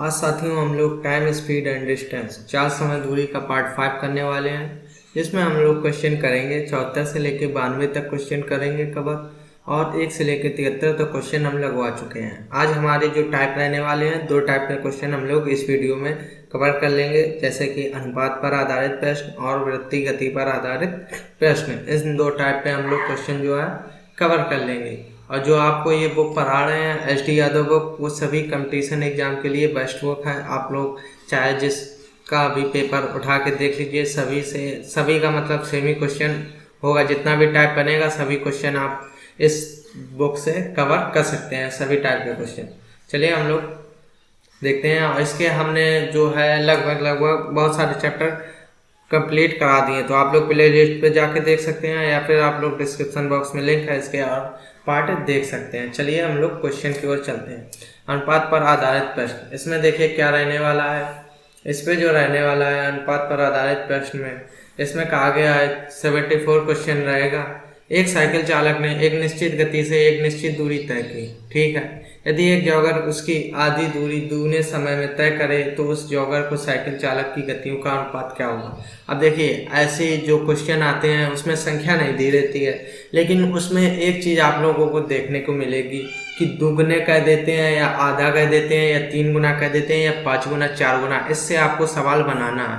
आज साथियों हम लोग टाइम, स्पीड एंड डिस्टेंस 4 समय दूरी का पार्ट 5 करने वाले हैं, जिसमें हम लोग क्वेश्चन करेंगे 74 से लेकर 92 तक क्वेश्चन करेंगे कवर, और 1 से लेकर 73 तक क्वेश्चन हम लगवा चुके हैं। आज हमारे जो टाइप रहने वाले हैं, 2 टाइप के क्वेश्चन हम लोग इस वीडियो में कवर कर लेंगे, जैसे कि अनुपात पर आधारित प्रश्न और वृत्तीय गति पर आधारित प्रश्न। इन 2 टाइप पे हम लोग क्वेश्चन जो है कवर कर लेंगे। और जो आपको ये बुक पढ़ा रहे हैं एस.डी. यादव बुक, वो सभी कंपटीशन एग्जाम के लिए बेस्ट बुक है। आप लोग चाहे जिसका भी पेपर उठा के देख लीजिए, सभी का मतलब सेम ही क्वेश्चन होगा। जितना भी टाइप बनेगा सभी क्वेश्चन आप इस बुक से कवर कर सकते हैं, सभी टाइप के क्वेश्चन। चलिए हम लोग देखते हैं। और इसके हमने जो है लगभग बहुत सारे चैप्टर कंप्लीट करा दिए, तो आप लोग प्ले लिस्ट पे जाके देख सकते हैं, या फिर आप लोग डिस्क्रिप्शन बॉक्स में लिंक है इसके और पार्ट देख सकते हैं। चलिए हम लोग क्वेश्चन की ओर चलते हैं। अनुपात पर आधारित प्रश्न, इसमें देखिए क्या रहने वाला है। इस पे जो रहने वाला है अनुपात पर आधारित प्रश्न में, इसमें कहा गया है 74 क्वेश्चन रहेगा। एक साइकिल चालक ने एक निश्चित गति से एक निश्चित दूरी तय की, ठीक है। यदि एक जॉगर उसकी आधी दूरी दूने समय में तय करे तो उस जॉगर को साइकिल चालक की गतियों का अनुपात क्या होगा। अब देखिए ऐसे जो क्वेश्चन आते हैं उसमें संख्या नहीं दी रहती है, लेकिन उसमें एक चीज़ आप लोगों को देखने को मिलेगी कि दुगने कह देते हैं या आधा कह देते हैं या 3 गुना कह देते हैं या 5 गुना 4 गुना। इससे आपको सवाल बनाना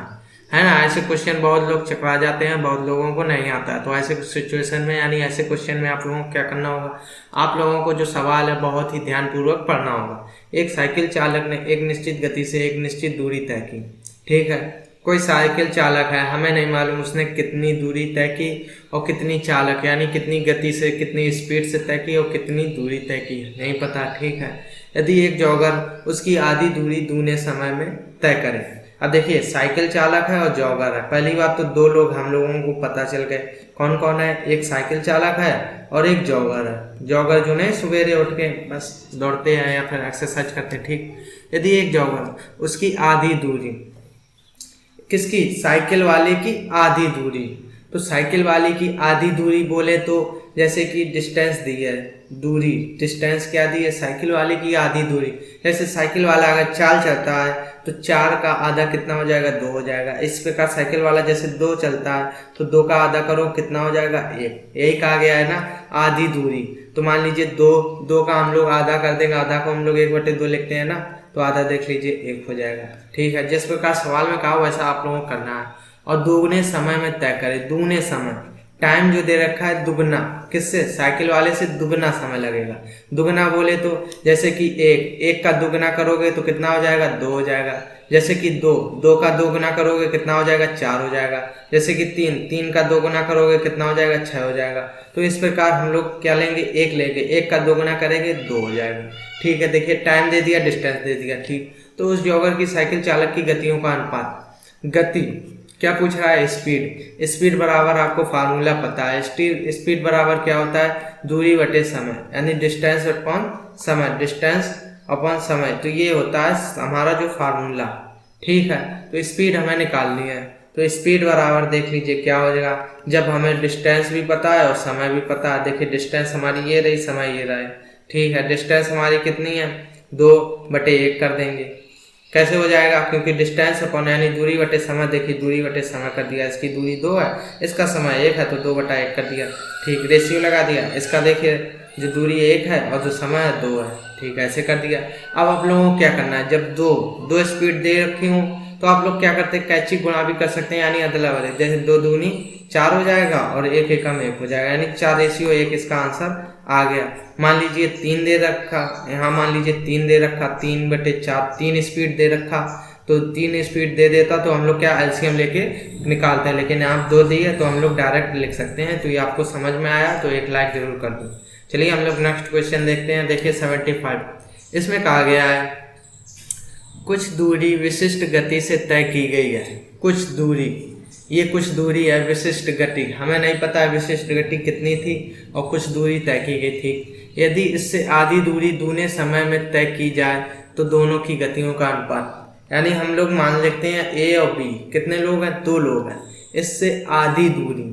है ना। ऐसे क्वेश्चन बहुत लोग चकरा जाते हैं, बहुत लोगों को नहीं आता है। तो ऐसे सिचुएशन में यानी ऐसे क्वेश्चन में आप लोगों को क्या करना होगा, आप लोगों को जो सवाल है बहुत ही ध्यानपूर्वक पढ़ना होगा। एक साइकिल चालक ने एक निश्चित गति से एक निश्चित दूरी तय की, ठीक है। कोई साइकिल चालक है, हमें नहीं मालूम उसने कितनी दूरी तय की और कितनी चालक यानी कितनी गति से कितनी स्पीड से तय की और कितनी दूरी तय की, नहीं पता, ठीक है। यदि एक जॉगर उसकी आधी दूरी दूने समय में तय करे। अब देखिए साइकिल चालक है और जॉगर है। पहली बात तो 2 लोग हम लोगों को पता चल गए, कौन कौन है। एक साइकिल चालक है और एक जॉगर है। जॉगर जो नहीं सवेरे उठ के बस दौड़ते हैं या फिर एक्सरसाइज करते हैं, ठीक। यदि एक जॉगर उसकी आधी दूरी, किसकी, साइकिल वाले की आधी दूरी, तो साइकिल वाले की आधी दूरी बोले तो जैसे कि डिस्टेंस दी है, दूरी डिस्टेंस क्या दी है, साइकिल वाले की आधी दूरी। जैसे साइकिल वाला अगर 4 चलता है तो 4 का आधा कितना हो जाएगा, 2 हो जाएगा। इस प्रकार साइकिल वाला जैसे 2 चलता है तो 2 का आधा करो कितना हो जाएगा, 1। यही कहा गया है ना, आधी दूरी। तो मान लीजिए 2 का हम लोग आधा कर देंगे, आधा को हम लोग 1/2 लिखते हैं ना, तो आधा देख लीजिए 1 हो जाएगा, ठीक है। जिस प्रकार सवाल में कहा वैसा आप लोगों को करना है। और दुगने समय में तय करें। दुगने समय, टाइम जो दे रखा है दुगना, किससे, साइकिल वाले से दुगना समय लगेगा। दुगना बोले तो जैसे कि 1 का दुगना करोगे तो कितना हो जाएगा, 2 हो जाएगा। जैसे कि 2 का 2 गुना करोगे कितना हो जाएगा, 4 हो जाएगा। जैसे कि 3 का 2 गुना करोगे कितना हो जाएगा, 6 हो जाएगा। तो इस प्रकार हम लोग क्या लेंगे, 1 लेंगे। 1 का 2 गुना करेंगे 2 हो जाएगा, ठीक है। देखिए टाइम दे दिया, डिस्टेंस दे दिया, ठीक। तो उस जॉगर की साइकिल चालक की गतियों का अनुपात, गति क्या पूछ रहा है, स्पीड। स्पीड बराबर आपको फार्मूला पता है। स्पीड बराबर क्या होता है, दूरी बटे समय, यानी डिस्टेंस अपॉन समय, डिस्टेंस अपॉन समय। तो ये होता है हमारा जो फार्मूला, ठीक है। तो स्पीड हमें निकालनी है, तो स्पीड बराबर देख लीजिए क्या हो जाएगा, जब हमें डिस्टेंस भी पता है और समय भी पता है। देखिए डिस्टेंस हमारी ये रही, समय ये रहा, ठीक है। डिस्टेंस हमारी कितनी है, 2/1 कर देंगे। कैसे हो जाएगा, क्योंकि डिस्टेंस अपॉन यानी दूरी बटे समय। देखिए दूरी बटे समय कर दिया, इसकी दूरी 2 है, इसका समय 1 है, तो 2/1 कर दिया, ठीक। रेशियो लगा दिया। इसका देखिए जो दूरी 1 है और जो समय है 2 है, ठीक है, ऐसे कर दिया। अब आप लोगों को क्या करना है, जब दो स्पीड दे रखी हूँ तो आप लोग क्या करते हैं, कैची गुणा भी कर सकते हैं, यानी अदला बदली। जैसे 2 दूनी 4 हो जाएगा और 1 एकम 1 हो जाएगा, यानी 4:1 इसका आंसर आ गया। मान लीजिए 3 दे रखा, यहाँ मान लीजिए 3 दे रखा, 3/4, 3 स्पीड दे रखा, तो 3 स्पीड दे देता तो हम लोग क्या एलसीएम लेके निकालते हैं, लेकिन आप 2 दिए तो हम लोग डायरेक्ट लिख सकते हैं। तो ये आपको समझ में आया तो एक लाइक जरूर कर दो। चलिए हम लोग नेक्स्ट क्वेश्चन देखते हैं। देखिए 75, इसमें कहा गया है कुछ दूरी विशिष्ट गति से तय की गई है। कुछ दूरी, ये कुछ दूरी है विशिष्ट गति, हमें नहीं पता है विशिष्ट गति कितनी थी, और कुछ दूरी तय की गई थी। यदि इससे आधी दूरी दूने समय में तय की जाए तो दोनों की गतियों का अनुपात, यानी हम लोग मान लेते हैं ए और बी, कितने लोग हैं, 2 लोग हैं। इससे आधी दूरी,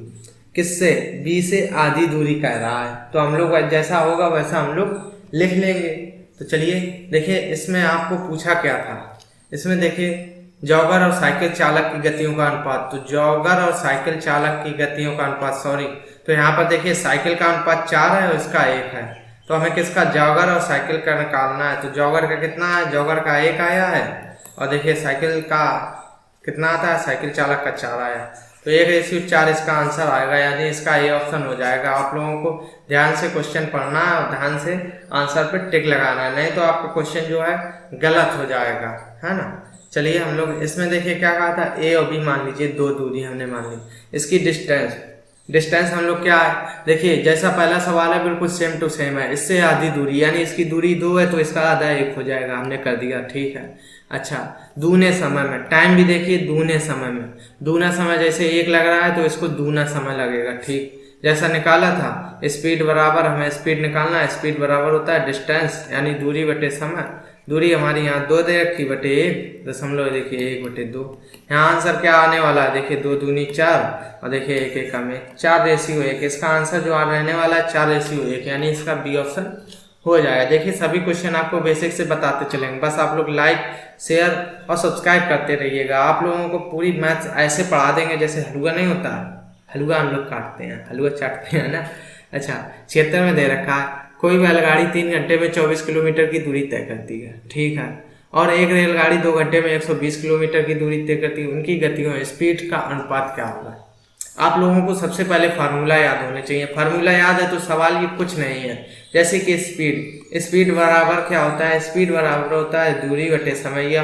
किससे, बी से आधी दूरी कह रहा है, तो हम लोग जैसा होगा वैसा हम लोग लिख लेंगे। तो चलिए देखिए इसमें आपको पूछा क्या था, इसमें देखिए जॉगर और साइकिल चालक की गतियों का अनुपात, तो जॉगर और साइकिल चालक की गतियों का अनुपात, सॉरी, तो यहाँ पर देखिए साइकिल का अनुपात 4 है और इसका 1 है, तो हमें किसका, जॉगर और साइकिल का निकालना है। तो जॉगर का कितना है, जॉगर का 1 आया है, और देखिए साइकिल का कितना आता है, साइकिल चालक का 4 आया, तो 1:4 इसका आंसर आएगा, यानी इसका ए ऑप्शन हो जाएगा। आप लोगों को ध्यान से क्वेश्चन पढ़ना है और ध्यान से आंसर पे टिक लगाना है, नहीं तो आपका क्वेश्चन जो है गलत हो जाएगा, है ना। चलिए हम लोग इसमें देखिए क्या कहा था, ए और बी मान लीजिए, दो दूरी हमने मान ली, इसकी डिस्टेंस, डिस्टेंस हम लोग क्या है, देखिए जैसा पहला सवाल है बिल्कुल सेम टू सेम है, इससे आधी दूरी, यानी इसकी दूरी 2 है तो इसका आधा 1 हो जाएगा, हमने कर दिया, ठीक है। अच्छा, दूने समय में, टाइम भी देखिए दूने समय में, दूना समय जैसे 1 लग रहा है तो इसको दूना समय लगेगा, ठीक, जैसा निकाला था। स्पीड बराबर, हमें स्पीड निकालना है, स्पीड बराबर होता है डिस्टेंस यानी दूरी बटे समय, दूरी हमारी यहाँ 2 दे रखी बटे 1, दशमलव देखिए 1/2, यहाँ आंसर क्या आने वाला है, देखिए 2 दूनी 4 और देखिए 1 1 में 4:1, इसका आंसर जो रहने वाला है 4:1, यानी इसका बी ऑप्शन हो जाएगा। देखिए सभी क्वेश्चन आपको बेसिक से बताते चलेंगे, बस आप लोग लाइक शेयर और सब्सक्राइब करते रहिएगा। आप लोगों को पूरी मैथ्स ऐसे पढ़ा देंगे जैसे हलवा नहीं होता, हलवा हम लोग काटते हैं, हलवा चाटते हैं ना। अच्छा, 76 में दे रखा है, कोई बैलगाड़ी 3 घंटे में 24 किलोमीटर की दूरी तय करती है, ठीक है, और एक रेलगाड़ी 2 घंटे में 120 किलोमीटर की दूरी तय करती है, उनकी गतियों में स्पीड का अनुपात क्या होगा। आप लोगों को सबसे पहले फार्मूला याद होने चाहिए, फार्मूला याद है तो सवाल ये कुछ नहीं है, जैसे कि स्पीड, स्पीड बराबर क्या होता है, स्पीड बराबर होता है दूरी बटे समय, ये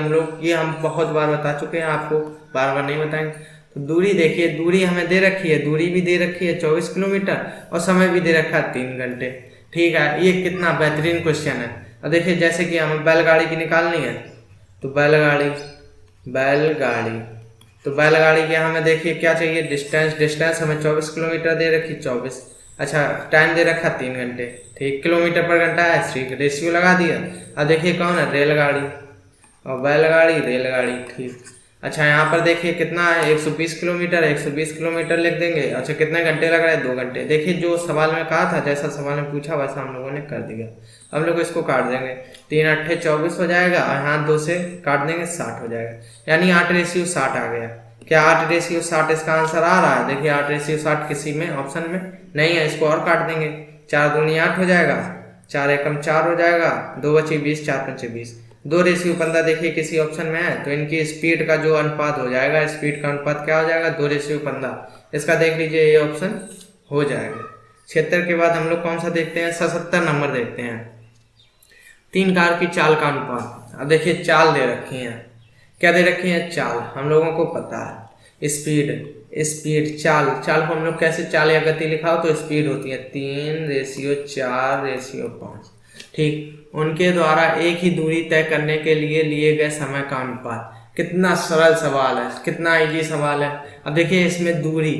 हम बहुत बार बता चुके हैं, आपको बार बार नहीं बताएंगे। तो दूरी देखिए, दूरी हमें दे रखी है, दूरी भी दे रखी है 24 किलोमीटर और समय भी दे रखा है 3 घंटे, ठीक है। ये कितना बेहतरीन क्वेश्चन है। और देखिए जैसे कि हमें बैलगाड़ी की निकालनी है, तो बैलगाड़ी तो बैलगाड़ी के हमें देखिए क्या चाहिए, डिस्टेंस हमें 24 किलोमीटर दे रखी, 24, अच्छा टाइम दे रखा 3 घंटे, ठीक, किलोमीटर पर घंटा है, 3 रेशियो लगा दिया। अब देखिए कौन है, रेलगाड़ी और बैलगाड़ी, रेलगाड़ी, ठीक। अच्छा यहाँ पर देखिए कितना है, 120 किलोमीटर, 120 किलोमीटर लिख देंगे। अच्छा कितने घंटे लग रहे हैं, 2 घंटे। देखिए जो सवाल में कहा था, जैसा सवाल में पूछा वैसा हम लोगों ने कर दिया। हम लोग इसको काट देंगे, 3 8 24 हो जाएगा और यहाँ 2 से काट देंगे 60 हो जाएगा, यानी 8:60 आ गया। क्या 8:60 इसका आंसर आ रहा है, देखिए 8:60 किसी में ऑप्शन में नहीं है, इसको और काट देंगे, 4 दूनी 8 हो जाएगा, 4 एकम 4 हो जाएगा, 2 बची 20, 4 पंचे 20, 2:15 देखिए किसी ऑप्शन में है, तो इनकी स्पीड का जो अनुपात हो जाएगा, स्पीड का अनुपात क्या हो जाएगा, 2:15, इसका देख लीजिए ये ऑप्शन हो जाएगा। 76 के बाद हम लोग कौन सा देखते हैं, 77 नंबर देखते हैं, 3 कार की चाल का अनुपात। अब देखिए चाल दे रखी है, क्या दे रखी है, चाल, हम लोगों को पता है, स्पीड चाल को हम लोग कैसे चाल या गति लिखाओ, तो स्पीड होती है 3:4:5, ठीक। उनके द्वारा एक ही दूरी तय करने के लिए लिए गए समय का अनुपात, कितना सरल सवाल है, कितना इजी सवाल है। अब देखिए इसमें दूरी,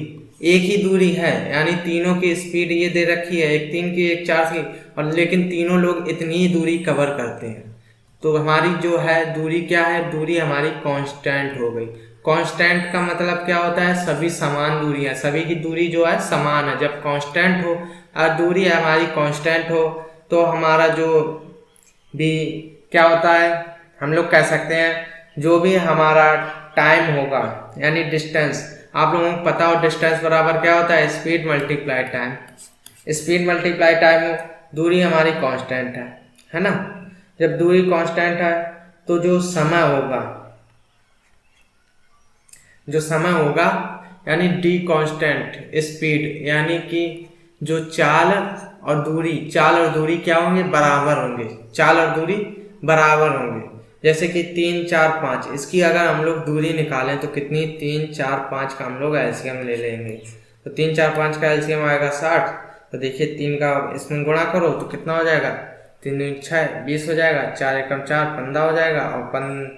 एक ही दूरी है, यानी तीनों की स्पीड ये दे रखी है, एक 3 की एक 4 की, और लेकिन तीनों लोग इतनी ही दूरी कवर करते हैं, तो हमारी जो है दूरी क्या है, दूरी हमारी कांस्टेंट हो गई। कांस्टेंट का मतलब क्या होता है, सभी समान दूरी है, सभी की दूरी जो है समान है। जब कांस्टेंट हो और दूरी हमारी कांस्टेंट हो तो हमारा जो भी क्या होता है, हम लोग कह सकते हैं जो भी हमारा टाइम होगा यानी डिस्टेंस, आप लोगों को पता हो डिस्टेंस बराबर क्या होता है, speed multiply time, speed multiply time हो, दूरी हमारी कांस्टेंट है ना। जब दूरी कांस्टेंट है तो जो समय होगा यानी डी कांस्टेंट स्पीड, यानी कि जो चाल और दूरी क्या होंगे, बराबर होंगे, चाल और दूरी बराबर होंगे। जैसे कि 3 4 5, इसकी अगर हम लोग दूरी निकालें तो कितनी, 3 4 5 का हम लोग एलसीएम ले लेंगे, तो 3 4 5 का एलसीएम आएगा 60, तो देखिए 3 का इसमें गुणा करो तो कितना हो जाएगा, 3 दूनी 6 20 हो जाएगा, 4 एकम 4 15 हो जाएगा, और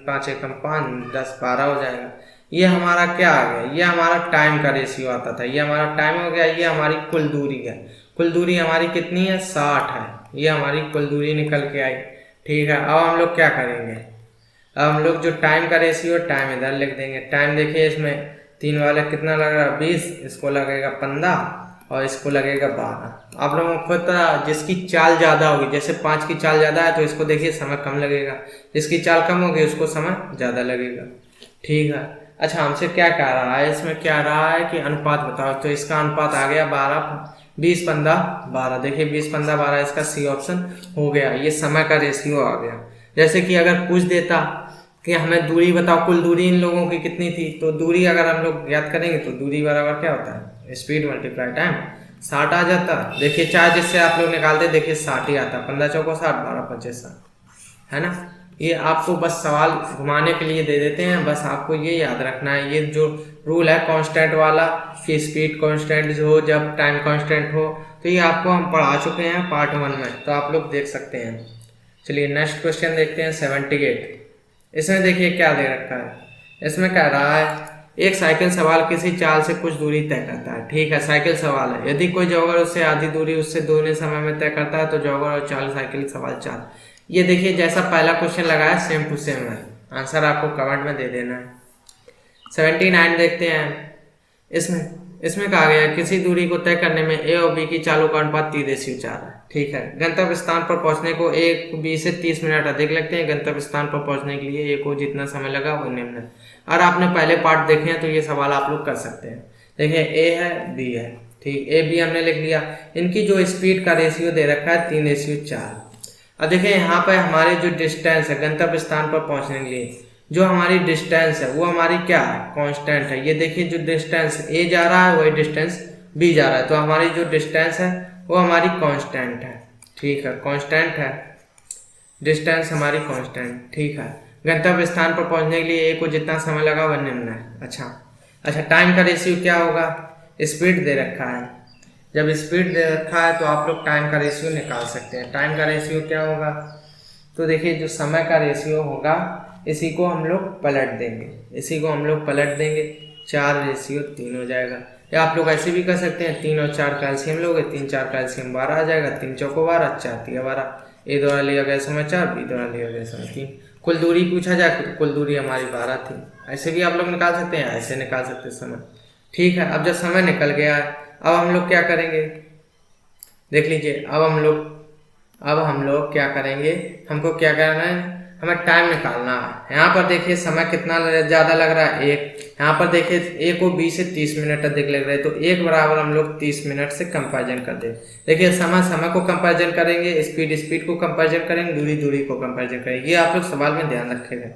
5 एकम 5 10 12 हो जाएगा। ये हमारा क्या आ गया, ये हमारा टाइम का रेशियो आता था, ये हमारा टाइम हो गया, ये हमारी कुल दूरी है, कुल दूरी हमारी कितनी है, 60 है, ये हमारी कुल दूरी निकल के आई, ठीक है। अब हम लोग क्या करेंगे, अब हम लोग जो टाइम का रेशियो, टाइम इधर लिख देंगे, टाइम देखिए इसमें 3 वाला कितना लग रहा है 20, इसको लगेगा 15, और इसको लगेगा 12। आप लोगों को पता जिसकी चाल ज़्यादा होगी, जैसे 5 की चाल ज़्यादा है तो इसको देखिए समय कम लगेगा, जिसकी चाल कम होगी उसको समय ज़्यादा लगेगा। ठीक है। अच्छा, हमसे क्या कह रहा है, इसमें क्या रहा है कि अनुपात बताओ, तो इसका अनुपात आ गया 20-15-12। देखिए 20-15-12 इसका सी ऑप्शन हो गया, ये समय का रेशियो आ गया। जैसे कि अगर पूछ देता कि हमें दूरी बताओ, कुल दूरी इन लोगों की कितनी थी, तो दूरी अगर हम लोग ज्ञात करेंगे तो दूरी बराबर क्या होता है, स्पीड मल्टीप्लाई टाइम, 60 आ जाता। देखिए चार जिससे आप लोग निकालते, देखिए 60 ही आता, 15 चौको 60, 12 पच्चीस 60, है ना। ये आपको बस सवाल घुमाने के लिए दे देते हैं, बस आपको ये याद रखना है, ये जो रूल है कांस्टेंट वाला कि स्पीड कांस्टेंट हो जब टाइम कांस्टेंट हो, तो ये आपको हम पढ़ा चुके हैं पार्ट 1 में, तो आप लोग देख सकते हैं। चलिए नेक्स्ट क्वेश्चन देखते हैं 78। इसमें देखिए क्या दे रखा है, इसमें कह रहा है एक साइकिल सवार किसी चाल से कुछ दूरी तय करता है। ठीक है, साइकिल सवाल है, यदि कोई जॉगर उससे आधी दूरी उससे दोगुने समय में तय करता है तो जॉगर और चाल साइकिल सवाल चाल। ये देखिए जैसा पहला क्वेश्चन लगाया सेम टू सेम है, आंसर आपको कमेंट में दे देना है। 79 देखते हैं। इसमें कहा गया किसी दूरी को तय करने में ए और बी की चालों का अनुपात 3:4 है। ठीक है, गंतव्य स्थान पर पहुंचने को ए को बी से 30 मिनट अधिक लगते हैं, गंतव्य स्थान पर पहुंचने के लिए ए को जितना समय लगा वो निम्न है। और आपने पहले पार्ट देखे हैं तो ये सवाल आप लोग कर सकते हैं। देखिए ए है बी है, ठीक, ए बी हमने लिख लिया, इनकी जो स्पीड का रेशियो दे रखा है 3:4। अब देखिए यहाँ पर हमारे जो डिस्टेंस है गंतव्य स्थान पर पहुंचने के लिए, जो हमारी डिस्टेंस है वो हमारी क्या है, कांस्टेंट है। ये देखिए जो डिस्टेंस ए जा रहा है वही डिस्टेंस बी जा रहा है, तो हमारी जो डिस्टेंस है वो हमारी कांस्टेंट है। ठीक है, कांस्टेंट है, डिस्टेंस हमारी कांस्टेंट। ठीक है, गंतव्य स्थान पर पहुंचने के लिए ए को जितना समय लगा वह निम्न है। अच्छा, टाइम का रेशियो क्या होगा, स्पीड दे रखा है, जब स्पीड दे रखा है तो आप लोग टाइम का रेशियो निकाल सकते हैं। टाइम का रेशियो क्या होगा, तो देखिए जो समय का रेशियो होगा इसी को हम लोग पलट देंगे, 4:3 हो जाएगा। या आप लोग ऐसे भी कर सकते हैं, 3 और 4 कैल्शियम लोगे, 3 4 कैल्शियम 12 आ जाएगा, 3 चौको 12, 4 3 12, ए द्वारा लिया गया समय 4, बी द्वारा लिया गया समय 3। कुल दूरी पूछा जाए तो कुल दूरी हमारी 12 थी। ऐसे भी आप लोग निकाल सकते हैं, ऐसे निकाल सकते हैं समय। ठीक है, अब जब समय निकल गया है अब हम लोग क्या करेंगे, देख लीजिए, अब हम लोग क्या करेंगे, हमको क्या करना है, हमें टाइम निकालना है। यहाँ पर देखिए समय कितना ज़्यादा लग रहा है, 1। यहाँ पर देखिए ए को बी से 30 मिनट अधिक लग रहा है, तो 1 बराबर हम लोग 30 मिनट से कंपैरिजन कर दें। देखिए समय को कंपैरिजन करेंगे, स्पीड को कंपैरिजन करेंगे, दूरी को कंपैरिजन करेंगे, ये आप लोग सवाल में ध्यान रखेंगे।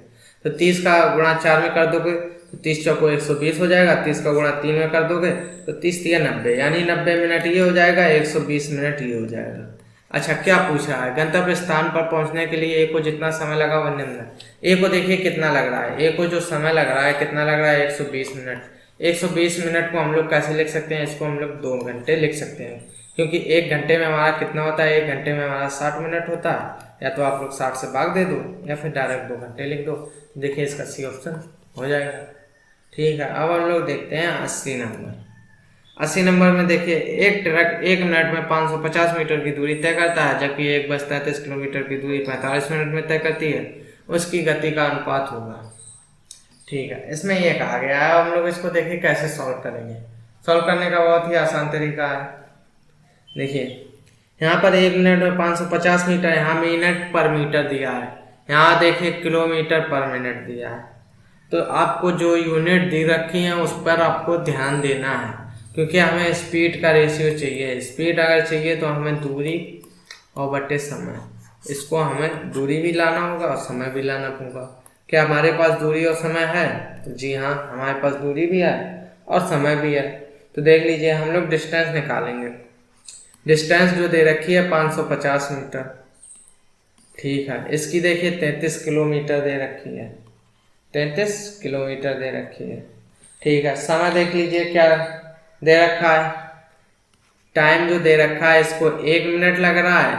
तो 30 का गुणा 4 में कर दोगे तो 30 चौको 120 हो जाएगा, 30 का गुणा 3 में कर दोगे तो 30 3 90, यानी 90 मिनट ये हो जाएगा, 120 मिनट ये हो जाएगा। अच्छा, क्या पूछा है, गंतव्य स्थान पर पहुंचने के लिए ए को जितना समय लगा वह निम्न है। ए को देखिए कितना लग रहा है, ए को जो समय लग रहा है कितना लग रहा है, 120 मिनट। 120 मिनट को हम लोग कैसे लिख सकते हैं, इसको हम लोग 2 घंटे लिख सकते हैं, क्योंकि 1 घंटे में हमारा कितना होता है, 1 घंटे में हमारा 60 मिनट होता है। या तो आप लोग 60 से भाग दे दो या फिर डायरेक्ट 2 घंटे लिख दो, देखिए इसका सी ऑप्शन हो जाएगा। ठीक है, अब हम लोग देखते हैं 80 नंबर। 80 नंबर में देखिए एक ट्रक 1 मिनट में 550 मीटर की दूरी तय करता है, जबकि एक बस 33 किलोमीटर की दूरी 45 मिनट में तय करती है, उसकी गति का अनुपात होगा। ठीक है, इसमें ये कहा गया है, हम लोग इसको देखिए कैसे सॉल्व करेंगे। सॉल्व करने का बहुत ही आसान तरीका है। देखिए यहाँ पर 1 मिनट में 550 मीटर, यहाँ मिनट पर मीटर दिया है, यहाँ देखिए किलोमीटर पर मिनट दिया है, तो आपको जो यूनिट दी रखी है उस पर आपको ध्यान देना है, क्योंकि हमें स्पीड का रेशियो चाहिए। स्पीड अगर चाहिए तो हमें दूरी और बटे समय, इसको हमें दूरी भी लाना होगा और समय भी लाना होगा। क्या हमारे पास दूरी और समय है, तो जी हाँ हमारे पास दूरी भी है और समय भी है। तो देख लीजिए हम लोग डिस्टेंस निकालेंगे। डिस्टेंस जो दे रखी है 550 मीटर, ठीक है, इसकी देखिए 33 किलोमीटर दे रखी है, 33 किलोमीटर दे रखी है। ठीक है, समय देख लीजिए क्या दे रखा है, टाइम जो दे रखा है इसको 1 मिनट लग रहा है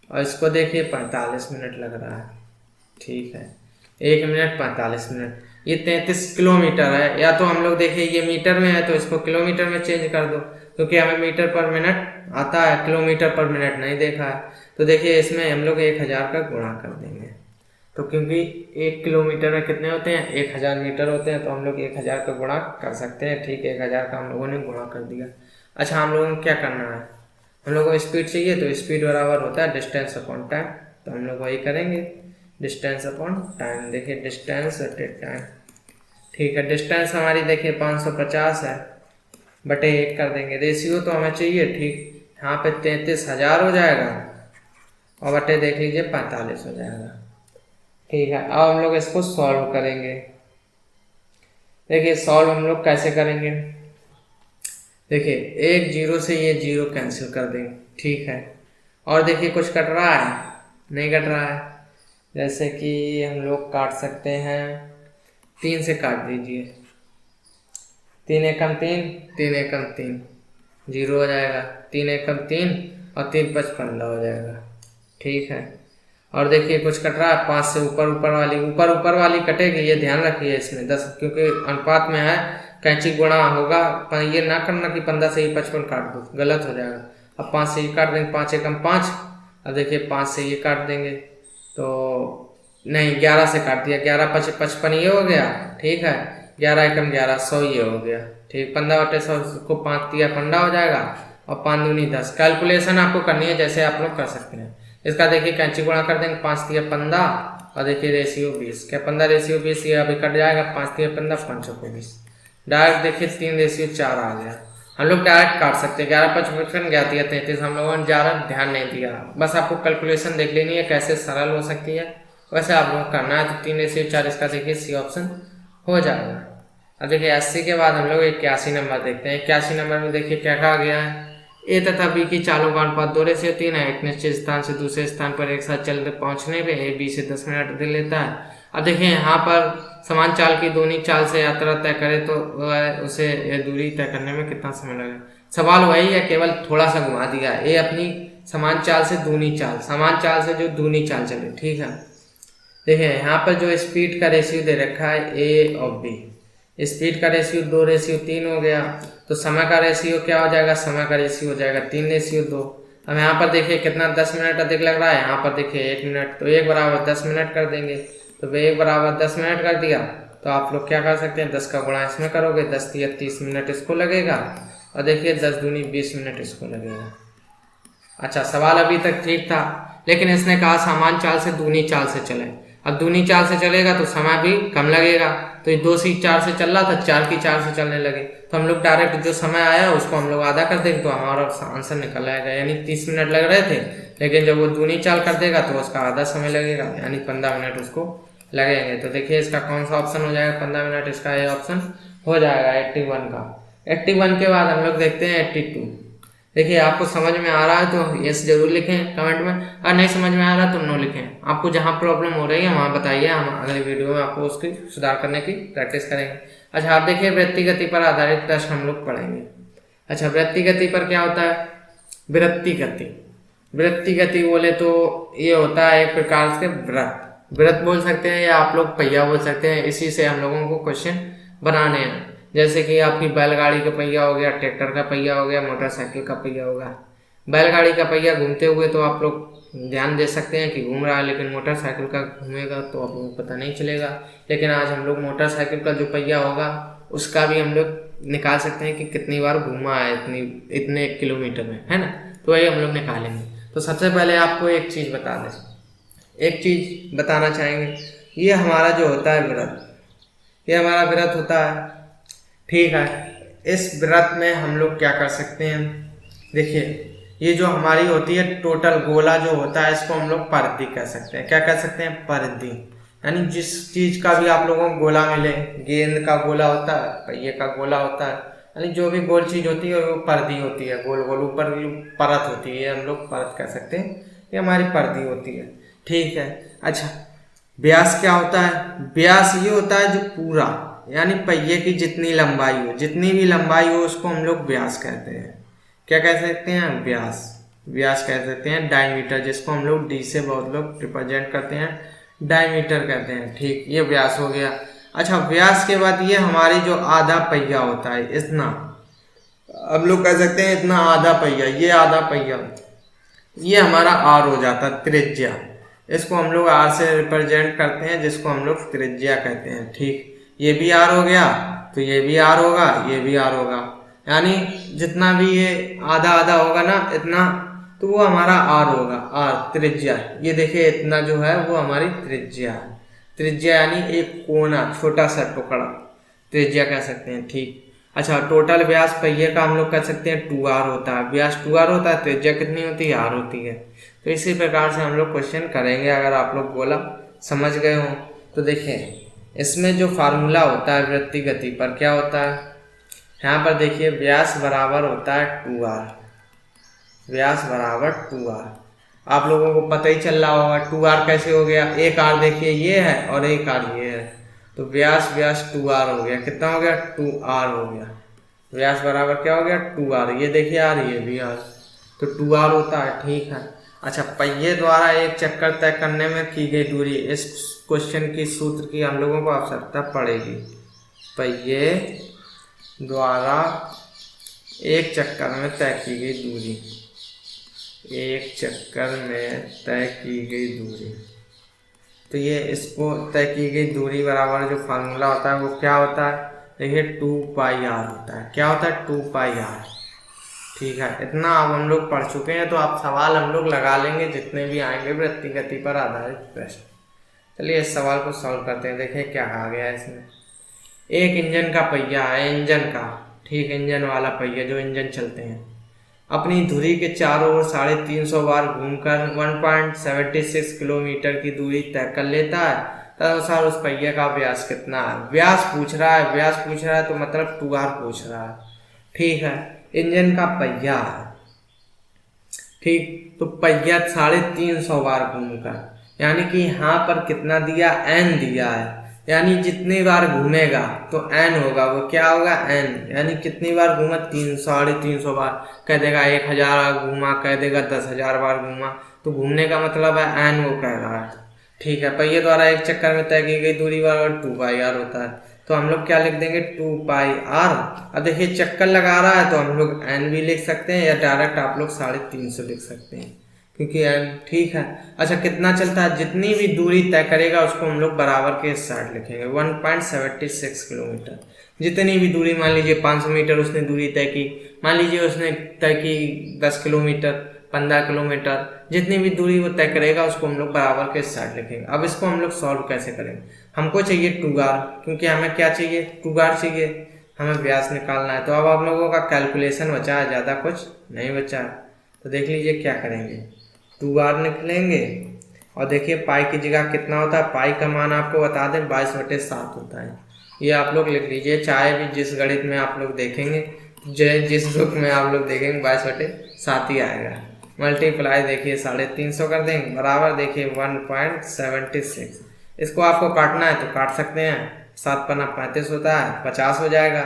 और इसको देखिए 45 मिनट लग रहा है। ठीक है, 1 मिनट 45 मिनट, ये 33 किलोमीटर है। या तो हम लोग देखिए ये मीटर में है तो इसको किलोमीटर में चेंज कर दो, क्योंकि हमें मीटर पर मिनट आता है, किलोमीटर पर मिनट नहीं देखा है। तो देखिए इसमें हम लोग 1000 का गुणा कर देंगे, तो क्योंकि 1 किलोमीटर में कितने होते हैं, 1000 मीटर होते हैं, तो हम लोग 1000 का गुणा कर सकते हैं। ठीक है, 1000 का हम लोगों ने गुणा कर दिया। अच्छा, हम लोगों को क्या करना है, हम लोगों को स्पीड चाहिए, तो स्पीड बराबर होता है डिस्टेंस अपॉन टाइम। तो हम लोग वही करेंगे, डिस्टेंस अपॉन टाइम। देखिए डिस्टेंस टाइम, ठीक है। डिस्टेंस हमारी देखिए 550 है, बटे 1 कर देंगे। रेशियो तो हमें चाहिए, ठीक, यहाँ पे 33,000 हो जाएगा और बटे देख लीजिए 45 हो जाएगा, ठीक है। अब हम लोग इसको सॉल्व करेंगे। देखिए सॉल्व हम लोग कैसे करेंगे, देखिए एक जीरो से ये जीरो कैंसिल कर देंगे, ठीक है। और देखिए कुछ कट रहा है, नहीं कट रहा है, जैसे कि हम लोग काट सकते हैं 3 से काट दीजिए, 3 एकम 3, 3 एकम 3, जीरो हो जाएगा, 3 एकम 3 और 3 5 15 हो जाएगा, ठीक है। और देखिए कुछ कट रहा है 5 से ऊपर वाली कटेगी, ये ध्यान रखिए इसमें 10, क्योंकि अनुपात में है, कैंची गुणा होगा, पर ये ना करना कि 15 से ही 55 काट दो, गलत हो जाएगा। अब 5 से ये काट देंगे, 5 एकम 5, अब देखिए 5 से ये काट देंगे तो नहीं, 11 से काट दिया, 11 5 55 ये हो गया, ठीक है। 11 एकम 11 100 ये हो गया, ठीक। 15/100 को 5 दिया 15 हो जाएगा और 5 दूनी 10। कैलकुलेशन आपको करनी है जैसे आप लोग कर सकते हैं। इसका देखिए कैंची गुणा कर देंगे, 5 दिया 15 और देखिए रेशियो 20, क्या 15/20 ये अभी कट जाएगा, 5 दिया 15 5 को 20, डायरेक्ट देखिए 3/4 आ गया। हम लोग डायरेक्ट काट सकते हैं, 11 5 55 गया दिया 33, हम लोगों ने ज़्यादा ध्यान नहीं दिया, बस आपको कैलकुलेशन देख लेनी है कैसे सरल हो सकती है, वैसे आप लोग करना है। तो 3/4 इसका देखिए सी ऑप्शन हो जाएगा। अब देखिए 80 के बाद हम लोग 81 नंबर देखते हैं। 81 नंबर में देखिए क्या कहा गया है, ए तथा बी की चालों का अनुपात 2:3 है। एक निश्चित स्थान से दूसरे स्थान पर एक साथ चल पहुंचने पे ए बी से 10 मिनट दे लेता है। अब देखिए यहाँ पर समान चाल की दूनी चाल से यात्रा तय करे तो उसे दूरी तय करने में कितना समय लगेगा। सवाल वही है, केवल थोड़ा सा घुमा दिया। ए अपनी समान चाल से दूनी चाल, समान चाल से जो दूनी चाल चले, ठीक है। देखिए यहाँ पर जो स्पीड का रेशियो दे रखा है ए और बी, स्पीड का रेशियो 2:3 हो गया, तो समय का रेशियो क्या हो जाएगा, समय का रेशियो हो जाएगा 3:2। अब यहाँ पर देखिए कितना 10 मिनट अधिक लग रहा है, यहाँ पर देखिए 1 मिनट, तो 1 बराबर 10 मिनट कर देंगे। तो 1 बराबर 10 मिनट कर दिया, तो आप लोग क्या कर सकते हैं, 10 का गुणा इसमें करोगे, 10 या 30 मिनट इसको लगेगा और देखिए 10 दूनी 20 मिनट इसको लगेगा। अच्छा, सवाल अभी तक ठीक था, लेकिन इसने कहा समान चाल से दूनी चाल से चले। अब दूनी चाल से चलेगा तो समय भी कम लगेगा, तो ये 2 से 4 से चल रहा था, 4 की 4 से चलने लगे, तो हम लोग डायरेक्ट जो समय आया उसको हम लोग आधा कर देंगे, तो हमारा आंसर निकल आएगा। यानी 30 मिनट लग रहे थे, लेकिन जब वो दूनी चाल कर देगा तो उसका आधा समय लगेगा, यानी 15 मिनट उसको लगेंगे। तो देखिए इसका कौन सा ऑप्शन हो जाएगा, 15 मिनट इसका ये ऑप्शन हो जाएगा 81 का। 81 के बाद हम लोग देखते हैं 82। देखिए आपको समझ में आ रहा है तो यस जरूर लिखें कमेंट में, और नहीं समझ में आ रहा तो नो लिखें। आपको जहाँ प्रॉब्लम हो रही है वहाँ बताइए, हम अगले वीडियो में आपको उसकी सुधार करने की प्रैक्टिस करेंगे। अच्छा, आप देखिए वृत्ति गति पर आधारित प्रश्न हम लोग पढ़ेंगे। अच्छा, वृत्ति गति पर क्या होता है, वृत्ति गति, वृत्ति गति बोले तो ये होता है एक प्रकार से वृत्त बोल सकते हैं या आप लोग पहिया बोल सकते हैं। इसी से हम लोगों को क्वेश्चन बनाने हैं, जैसे कि आपकी बैलगाड़ी का पहिया हो गया, ट्रैक्टर का पहिया हो गया, मोटरसाइकिल का पहिया होगा। बैलगाड़ी का पहिया घूमते हुए तो आप लोग ध्यान दे सकते हैं कि घूम रहा है, लेकिन मोटरसाइकिल का घूमेगा तो आप लोगों को पता नहीं चलेगा। लेकिन आज हम लोग मोटरसाइकिल का जो पहिया होगा उसका भी हम लोग निकाल सकते हैं कि कितनी बार घूमा है इतने किलोमीटर में, है ना। तो वही हम लोग निकालेंगे। तो सबसे पहले आपको एक चीज़ बता दें, एक चीज़ बताना चाहेंगे, ये हमारा जो होता है वृत्त, ये हमारा वृत्त होता है, ठीक है। इस वृत्त में हम लोग क्या कर सकते हैं, देखिए ये जो हमारी होती है टोटल गोला जो होता है, इसको हम लोग परिधि कह सकते हैं। क्या कह सकते हैं, परिधि। यानी जिस चीज़ का भी आप लोगों को गोला मिले, गेंद का गोला होता है, पहिए का गोला होता है, यानी जो भी गोल चीज़ होती है वो परिधि होती है, गोल गोल ऊपर की परत होती है, हम लोग परत कह सकते हैं, ये हमारी परिधि होती है, ठीक है। अच्छा, व्यास क्या होता है, व्यास ये होता है जो पूरा, यानी पहिए की जितनी लंबाई हो, जितनी भी लंबाई हो उसको हम लोग व्यास कहते हैं। क्या कह सकते हैं, व्यास, व्यास कह सकते हैं। डायमीटर, जिसको हम लोग डी से बहुत लोग रिप्रेजेंट करते हैं, डायमीटर कहते हैं, ठीक, ये व्यास हो गया। अच्छा, व्यास के बाद ये हमारी जो आधा पहिया होता है, इतना हम लोग कह सकते हैं, इतना आधा पहिया, ये आधा पहिया, ये हमारा आर हो जाता है, त्रिज्या। इसको हम लोग आर से रिप्रेजेंट करते हैं, जिसको हम लोग त्रिज्या कहते हैं, ठीक। ये भी आर हो गया तो ये भी आर होगा, ये भी आर होगा, यानी जितना भी ये आधा आधा होगा ना इतना, तो वो हमारा आर होगा, आर त्रिज्या। ये देखिए इतना जो है वो हमारी त्रिज्या है। त्रिज्या यानी एक कोना, छोटा सा टुकड़ा, त्रिज्या कह सकते हैं। ठीक, अच्छा टोटल व्यास पहिए का हम लोग कह सकते हैं 2r होता है। व्यास 2r होता है, त्रिज्या कितनी होती है, r होती है। तो इसी प्रकार से हम लोग क्वेश्चन करेंगे। अगर आप लोग बोला समझ गए हो तो देखिए इसमें जो फार्मूला होता है वृत्तीय गति पर क्या होता है, यहाँ पर देखिए व्यास बराबर होता है 2r, व्यास बराबर 2r। आप लोगों को पता ही चल रहा होगा 2r कैसे हो गया, एक r देखिए ये है और एक r ये है, तो व्यास व्यास 2r हो गया। कितना हो गया, 2r हो गया। व्यास बराबर क्या हो गया, 2r। ये देखिए r, ये भी r, तो 2r होता है। ठीक है। अच्छा, पहिए द्वारा एक चक्कर तय करने में की गई दूरी, इस क्वेश्चन की सूत्र की हम लोगों को आवश्यकता पड़ेगी। पहिए द्वारा एक चक्कर में तय की गई दूरी, एक चक्कर में तय की गई दूरी, तो ये इसको तय की गई दूरी बराबर जो फार्मूला होता है वो क्या होता है, देखिए 2πr होता है। क्या होता है, 2πr। ठीक है, इतना अब हम लोग पढ़ चुके हैं, तो आप सवाल हम लोग लगा लेंगे जितने भी आएंगे वृत्तीय गति पर आधारित प्रश्न। चलिए इस सवाल को सॉल्व करते हैं। देखिए क्या कहा गया है इसमें। एक इंजन का पहिया है, इंजन का, ठीक, इंजन वाला पहिया जो इंजन चलते हैं, अपनी धुरी के चारों ओर 350 बार घूमकर 1.76 किलोमीटर की दूरी तय कर लेता है। तदनुसार उस पहिए का व्यास कितना है। व्यास पूछ रहा है, व्यास पूछ रहा है तो मतलब 2r पूछ रहा है। ठीक है, इंजन का पहिया है, ठीक, तो पहिया 350 बार घूमकर, यानी कि यहाँ पर कितना दिया, n दिया है, यानी जितनी बार घूमेगा तो n होगा, वो क्या होगा, n, यानी कितनी बार घूमा, 350 बार। कह देगा 1000 बार घूमा, कह देगा 10,000 बार घूमा, तो घूमने का मतलब है n, वो कह रहा है। ठीक है, पहिए द्वारा एक चक्कर में तय की गई दूरी बराबर 2πr होता है, तो हम लोग क्या लिख देंगे, 2πr। अब देखिए चक्कर लगा रहा है तो हम लोग n भी लिख सकते हैं, या डायरेक्ट आप लोग 350 लिख सकते हैं, क्योंकि n, ठीक है। अच्छा, कितना चलता है, जितनी भी दूरी तय करेगा उसको हम लोग बराबर के इस साइड लिखेंगे, 1.76 किलोमीटर। जितनी भी दूरी, मान लीजिए 500 मीटर उसने दूरी तय की, मान लीजिए उसने तय की 10 किलोमीटर, 15 किलोमीटर, जितनी भी दूरी वो तय करेगा उसको हम लोग बराबर के इस साइड लिखेंगे। अब इसको हम लोग सॉल्व कैसे करेंगे, हमको चाहिए 2r, क्योंकि हमें क्या चाहिए, 2r चाहिए, हमें व्यास निकालना है। तो अब आप लोगों का कैलकुलेशन बचा है, ज़्यादा कुछ नहीं बचा है। तो देख लीजिए क्या करेंगे, 2r निकलेंगे, और देखिए पाई की जगह कितना होता है, पाई का मान आपको बता दें 22/7 होता है। ये आप लोग लिख लीजिए, चाहे भी जिस गणित में आप लोग देखेंगे, जिस बुक में आप लोग देखेंगे 22/7 ही आएगा। मल्टीप्लाई देखिए 350 कर देंगे, बराबर देखिए 1.76। इसको आपको काटना है तो काट सकते हैं, 7 पन्ना 35 होता है, 50 हो जाएगा।